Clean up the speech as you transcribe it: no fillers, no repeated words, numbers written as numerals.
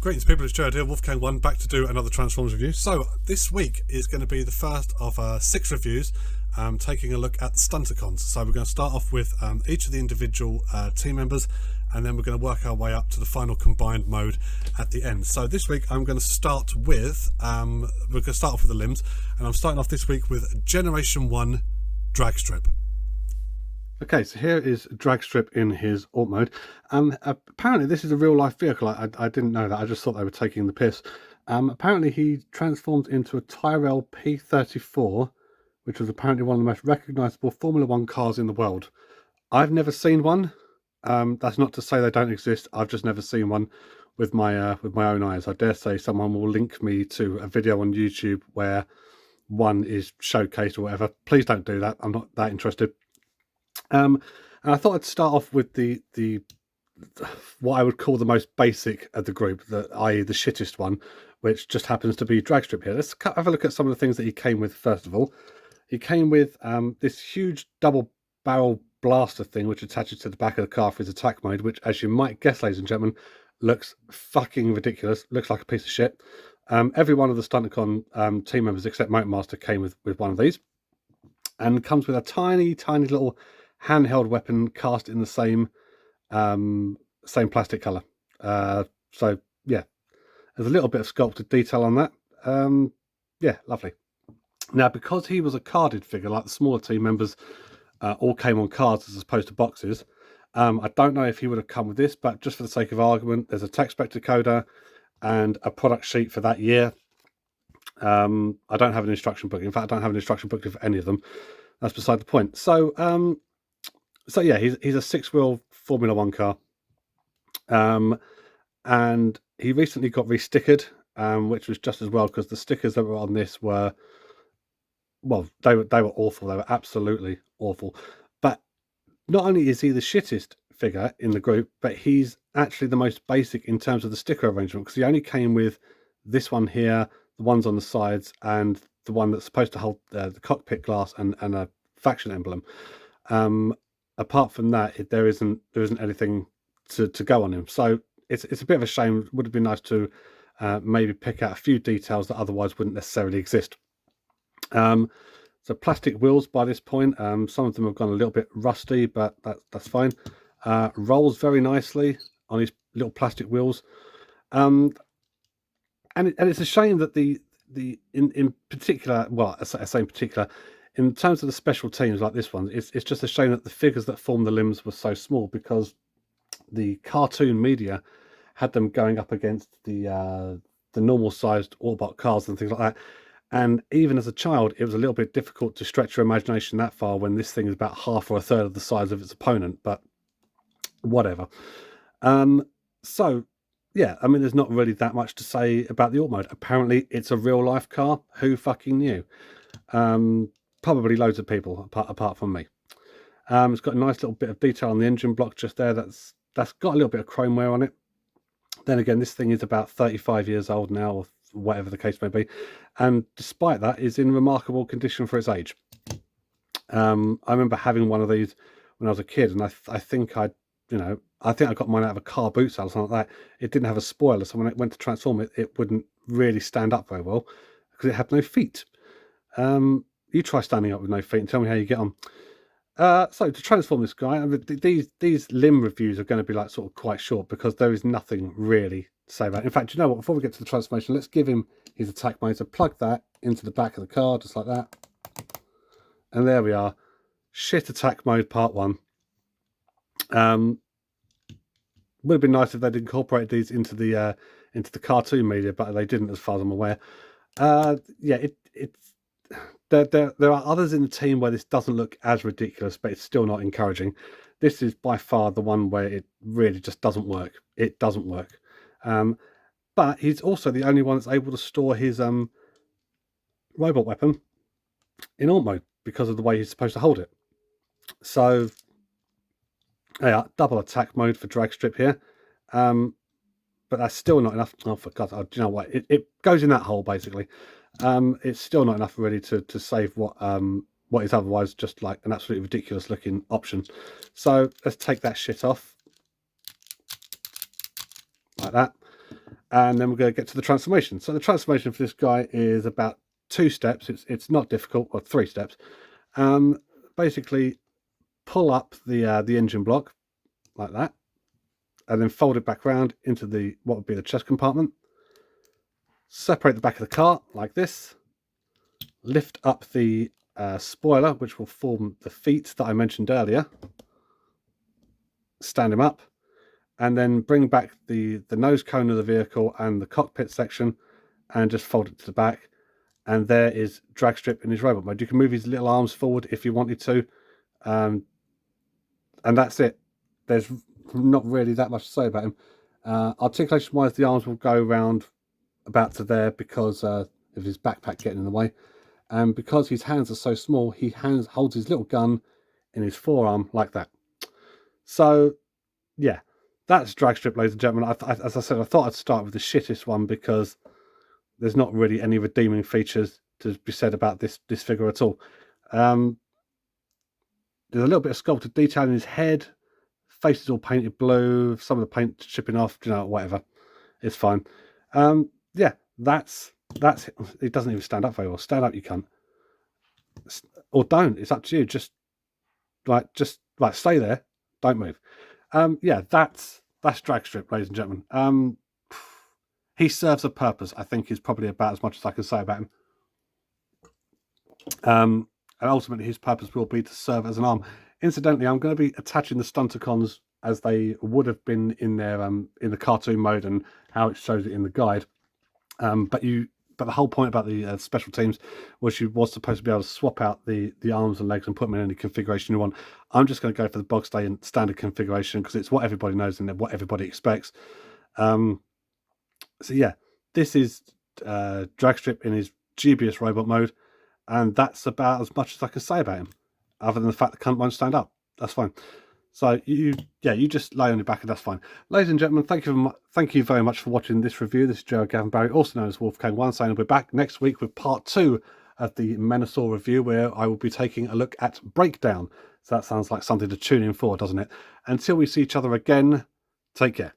Greetings people, it's Jared here, Wolfgang1, back to do another Transformers review. So this week is going to be the first of 6 reviews, taking a look at the Stunticons. So we're going to start off with each of the individual team members, and then we're going to work our way up to the final combined mode at the end. So this week I'm going to start with, the limbs, and I'm starting off this week with Generation 1 Dragstrip. Okay, so here is Dragstrip in his alt mode. Apparently this is a real life vehicle. I didn't know that. I just thought they were taking the piss. Apparently he transforms into a Tyrrell P34, which was apparently one of the most recognisable Formula 1 cars in the world. I've never seen one. That's not to say they don't exist. I've just never seen one with my own eyes. I dare say someone will link me to a video on YouTube where one is showcased or whatever. Please don't do that. I'm not that interested. And I thought I'd start off with the what I would call the most basic of the group, i.e. the shittest one, which just happens to be Dragstrip here. Let's have a look at some of the things that he came with first of all. He came with this huge double barrel blaster thing which attaches to the back of the car for his attack mode, which, as you might guess, ladies and gentlemen, looks fucking ridiculous. Looks like a piece of shit. Every one of the Stunticon team members except Motormaster came with one of these, and comes with a tiny little handheld weapon cast in the same plastic color. So yeah, there's a little bit of sculpted detail on that. Yeah, lovely. Now, because he was a carded figure, like the smaller team members all came on cards as opposed to boxes, I don't know if he would have come with this, but just for the sake of argument, there's a tech spec decoder and a product sheet for that year. I don't have an instruction book. In fact, I don't have an instruction book for any of them. That's beside the point. So yeah, he's a 6-wheel Formula 1 car, and he recently got restickered, which was just as well, because the stickers that were on this were, well, they were awful. They were absolutely awful. But not only is he the shittest figure in the group, but he's actually the most basic in terms of the sticker arrangement, because he only came with this one here, the ones on the sides, and the one that's supposed to hold the cockpit glass and a faction emblem. Apart from that, there isn't anything to go on him. So it's a bit of a shame. It would have been nice to maybe pick out a few details that otherwise wouldn't necessarily exist. So plastic wheels by this point. Some of them have gone a little bit rusty, but that's fine. Rolls very nicely on his little plastic wheels. And it's a shame that in particular, well, I say in particular, in terms of the special teams like this one, it's just a shame that the figures that form the limbs were so small, because the cartoon media had them going up against the normal sized Autobot cars and things like that. And even as a child, it was a little bit difficult to stretch your imagination that far when this thing is about half or a third of the size of its opponent. But whatever. So yeah, I mean, there's not really that much to say about the alt mode. Apparently, it's a real life car. Who fucking knew? Probably loads of people apart from me. It's got a nice little bit of detail on the engine block just there. That's got a little bit of chrome wear on it. Then again, this thing is about 35 years old now, or whatever the case may be, and despite that, is in remarkable condition for its age. I remember having one of these when I was a kid, and I think I got mine out of a car boot sale or something like that. It didn't have a spoiler, so when it went to transform it wouldn't really stand up very well because it had no feet. You try standing up with no feet and tell me how you get on. So to transform this guy, these limb reviews are going to be like sort of quite short, because there is nothing really to say about it. In fact, you know what? Before we get to the transformation, let's give him his attack mode. So plug that into the back of the car, just like that. And there we are. Shit attack mode part 1. Would have been nice if they'd incorporated these into the cartoon media, but they didn't, as far as I'm aware. Yeah, there are others in the team where this doesn't look as ridiculous, but it's still not encouraging. This is by far the one where it really just doesn't work. It doesn't work. But he's also the only one that's able to store his robot weapon in alt mode because of the way he's supposed to hold it. So yeah, double attack mode for Dragstrip here. But that's still not enough. Oh, for God, do you know what? It goes in that hole, basically. It's still not enough really to save what is otherwise just like an absolutely ridiculous looking option. So let's take that shit off like that. And then we're going to get to the transformation. So the transformation for this guy is about 2 steps. It's not difficult, or 3 steps. Basically, pull up the engine block like that, and then fold it back round into what would be the chest compartment. Separate the back of the car like this. Lift up the spoiler, which will form the feet that I mentioned earlier. Stand him up, and then bring back the nose cone of the vehicle and the cockpit section, and just fold it to the back. And there is Dragstrip in his robot mode. You can move his little arms forward if you wanted to, and that's it. There's not really that much to say about him. Articulation wise, the arms will go around about to there because of his backpack getting in the way, and because his hands are so small, he holds his little gun in his forearm like that. So yeah, that's Dragstrip, ladies and gentlemen. As I said, I thought I'd start with the shittest one because there's not really any redeeming features to be said about this figure at all. There's a little bit of sculpted detail in his head. Face is all painted blue. Some of the paint chipping off. Whatever. It's fine. Yeah, that's it. It doesn't even stand up very well. Stand up, you cunt. Or don't. It's up to you. Just stay there. Don't move. Yeah, that's Dragstrip, ladies and gentlemen. He serves a purpose, I think, is probably about as much as I can say about him. And ultimately, his purpose will be to serve as an arm. Incidentally, I'm going to be attaching the Stunticons as they would have been in their in the cartoon mode and how it shows it in the guide. But the whole point about the special teams was you was supposed to be able to swap out the arms and legs and put them in any configuration you want. I'm just going to go for the bog standard configuration because it's what everybody knows and what everybody expects. So yeah, this is Dragstrip in his dubious robot mode, and that's about as much as I can say about him, other than the fact the cunt won't stand up. That's fine. So you just lay on your back and that's fine. Ladies and gentlemen, thank you very much for watching this review. This is Gerald Gavin Barry, also known as Wolfgang1, saying I'll be back next week with part 2 of the Menasor review, where I will be taking a look at Breakdown. So that sounds like something to tune in for, doesn't it? Until we see each other again, take care.